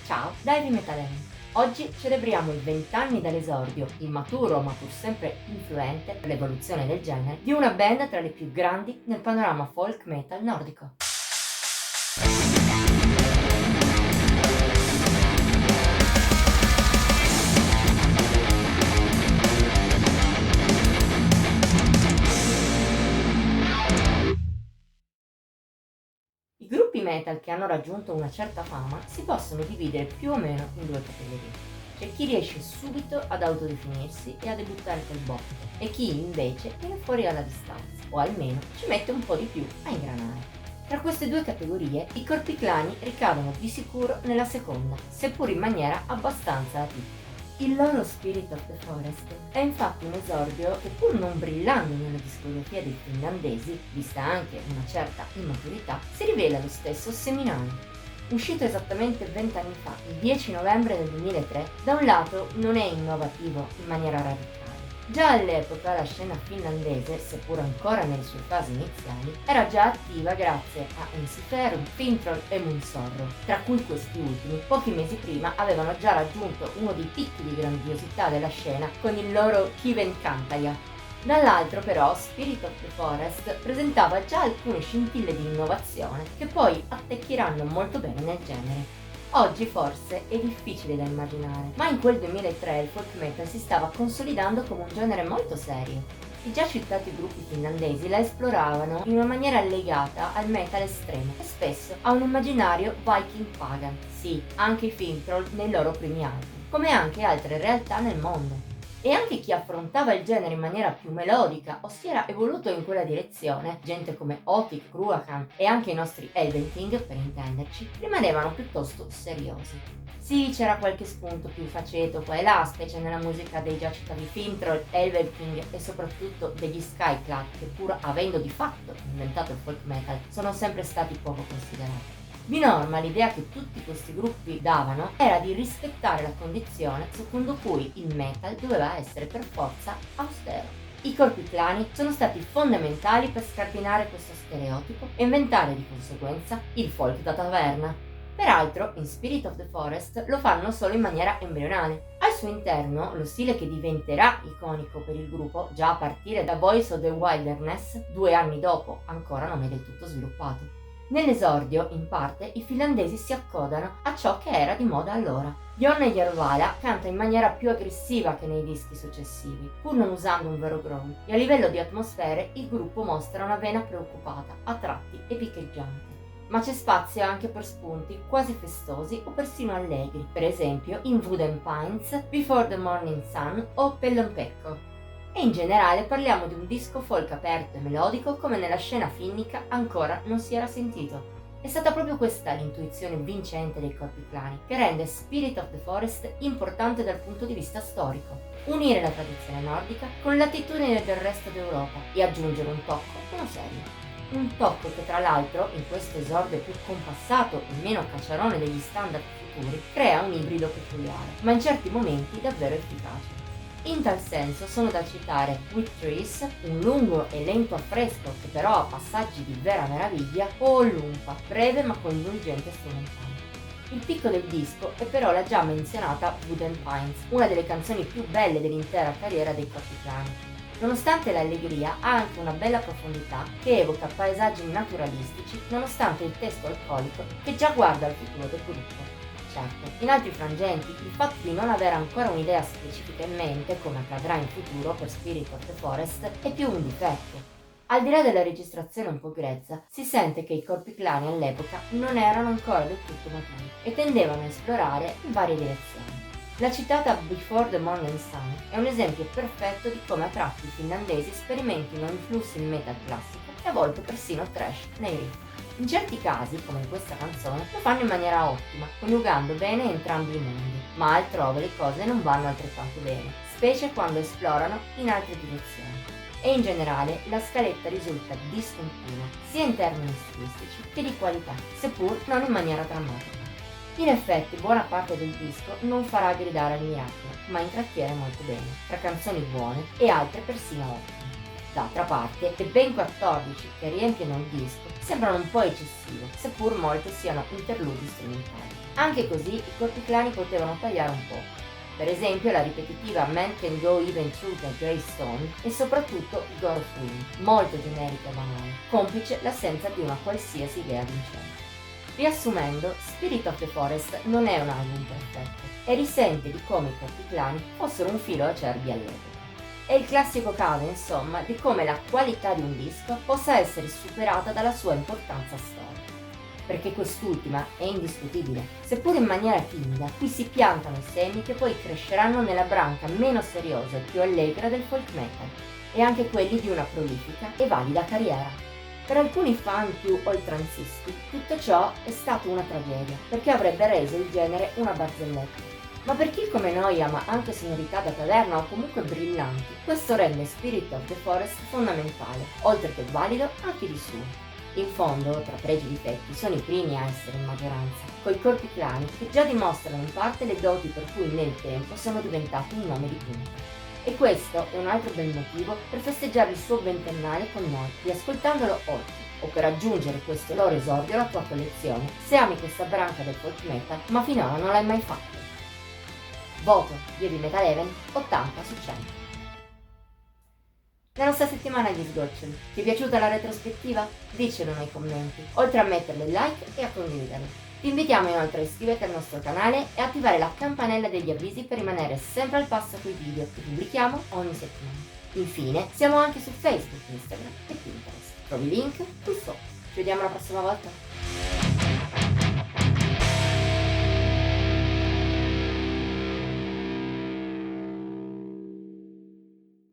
Ciao da Heavy Metal Amy. Oggi celebriamo i 20 anni dall'esordio, immaturo ma pur sempre influente per l'evoluzione del genere, di una band tra le più grandi nel panorama folk metal nordico. I gruppi metal che hanno raggiunto una certa fama si possono dividere più o meno in due categorie. C'è chi riesce subito ad autodefinirsi e a debuttare col botto, e chi invece viene fuori alla distanza, o almeno ci mette un po' di più a ingranare. Tra queste due categorie, i corpi clani ricadono di sicuro nella seconda, seppur in maniera abbastanza atipica. Il loro Spirit of the Forest è infatti un esordio che, pur non brillando nella discografia dei finlandesi, vista anche una certa immaturità, si rivela lo stesso seminale. Uscito esattamente 20 anni fa, il 10 novembre del 2003, da un lato non è innovativo in maniera radicale. Già all'epoca la scena finlandese, seppur ancora nelle sue fasi iniziali, era già attiva grazie a Ensiferum, Fintroll e Moonsorrow, tra cui questi ultimi pochi mesi prima avevano già raggiunto uno dei picchi di grandiosità della scena con il loro Kiven Kantaja. Dall'altro però Spirit of the Forest presentava già alcune scintille di innovazione che poi attecchiranno molto bene nel genere. Oggi forse è difficile da immaginare, ma in quel 2003 il folk metal si stava consolidando come un genere molto serio. I già citati gruppi finlandesi la esploravano in una maniera legata al metal estremo e spesso a un immaginario viking pagan, sì, anche i Fintroll nei loro primi album, come anche altre realtà nel mondo. E anche chi affrontava il genere in maniera più melodica o si era evoluto in quella direzione, gente come Otik, Kruakan e anche i nostri Elvenking, per intenderci, rimanevano piuttosto seriosi. Sì, c'era qualche spunto più faceto qua e là, specie nella musica dei già citati Fintroll, Elvenking e soprattutto degli Skyclad, che pur avendo di fatto inventato il folk metal, sono sempre stati poco considerati. Di norma l'idea che tutti questi gruppi davano era di rispettare la condizione secondo cui il metal doveva essere per forza austero. I corpi clani sono stati fondamentali per scardinare questo stereotipo e inventare di conseguenza il folk da taverna. Peraltro, in Spirit of the Forest lo fanno solo in maniera embrionale. Al suo interno, lo stile che diventerà iconico per il gruppo già a partire da Voice of the Wilderness, 2 anni dopo, ancora non è del tutto sviluppato. Nell'esordio, in parte, i finlandesi si accodano a ciò che era di moda allora. Jonna Järvala canta in maniera più aggressiva che nei dischi successivi, pur non usando un vero growl, e a livello di atmosfere il gruppo mostra una vena preoccupata, a tratti epicheggiante. Ma c'è spazio anche per spunti quasi festosi o persino allegri, per esempio in Wooden Pines, Before the Morning Sun o Pellonpekko. E in generale parliamo di un disco folk aperto e melodico come nella scena finnica ancora non si era sentito. È stata proprio questa l'intuizione vincente dei corpi clani, che rende Spirit of the Forest importante dal punto di vista storico. Unire la tradizione nordica con l'attitudine del resto d'Europa e aggiungere un tocco meno serio. Un tocco che tra l'altro, in questo esordio più compassato e meno cacciarone degli standard futuri, crea un ibrido peculiare, ma in certi momenti davvero efficace. In tal senso sono da citare With Trees, un lungo e lento affresco che però ha passaggi di vera meraviglia, o Lumpa, breve ma coinvolgente strumentale. Il picco del disco è però la già menzionata Wooden Pines, una delle canzoni più belle dell'intera carriera dei Corpi Clani. Nonostante l'allegria, ha anche una bella profondità che evoca paesaggi naturalistici, nonostante il testo alcolico che già guarda al futuro del gruppo. Certo, in altri frangenti, il fatto di non avere ancora un'idea specifica in mente, come accadrà in futuro per Spirit of the Forest, è più un difetto. Al di là della registrazione un po' grezza, si sente che i corpi clani all'epoca non erano ancora del tutto maturi e tendevano a esplorare in varie direzioni. La citata Before the Morning Sun è un esempio perfetto di come a tratti i finlandesi sperimentino influssi in metal classico e a volte persino trash nei riff. In certi casi, come in questa canzone, lo fanno in maniera ottima, coniugando bene entrambi i mondi, ma altrove le cose non vanno altrettanto bene, specie quando esplorano in altre direzioni. E in generale la scaletta risulta discontinua, sia in termini stilistici che di qualità, seppur non in maniera drammatica. In effetti buona parte del disco non farà gridare al miracolo, ma intrattiene molto bene, tra canzoni buone e altre persino ottime. D'altra parte, le ben 14 che riempiono il disco sembrano un po' eccessive, seppur molte siano interludi strumentali. Anche così i corpi clani potevano tagliare un po'. Per esempio la ripetitiva Man Can Go Even Through the Grey Stone e soprattutto God of Wind, molto generica e banale, complice l'assenza di una qualsiasi idea vincente. Riassumendo, Spirit of the Forest non è un album perfetto e risente di come i corpi clani fossero un filo acerbi all'epoca. È il classico caso, insomma, di come la qualità di un disco possa essere superata dalla sua importanza storica. Perché quest'ultima è indiscutibile, seppur in maniera timida, qui si piantano i semi che poi cresceranno nella branca meno seriosa e più allegra del folk metal, e anche quelli di una prolifica e valida carriera. Per alcuni fan più oltranzisti, tutto ciò è stato una tragedia, perché avrebbe reso il genere una barzelletta. Ma per chi come noi ama anche sonorità da taverna o comunque brillanti, questo rende Spirit of the Forest fondamentale, oltre che valido anche di suo. In fondo, tra pregi e difetti, sono i primi a essere in maggioranza, coi corpi clani che già dimostrano in parte le doti per cui nel tempo sono diventati un nome di punta. E questo è un altro bel motivo per festeggiare il suo ventennale con noi, riascoltandolo oggi, o per aggiungere questo loro esordio alla tua collezione, se ami questa branca del folk metal ma finora non l'hai mai fatto. Voto di Heavy Metal Heaven 80 su 100. La nostra settimana di sgoccioli. Ti è piaciuta la retrospettiva? Dicelo nei commenti, oltre a metterle like e a condividerle. Ti invitiamo inoltre a iscriverti al nostro canale e attivare la campanella degli avvisi per rimanere sempre al passo con i video che pubblichiamo ogni settimana. Infine, siamo anche su Facebook, Instagram e Pinterest. Trovi il link qui sotto. Ci vediamo la prossima volta.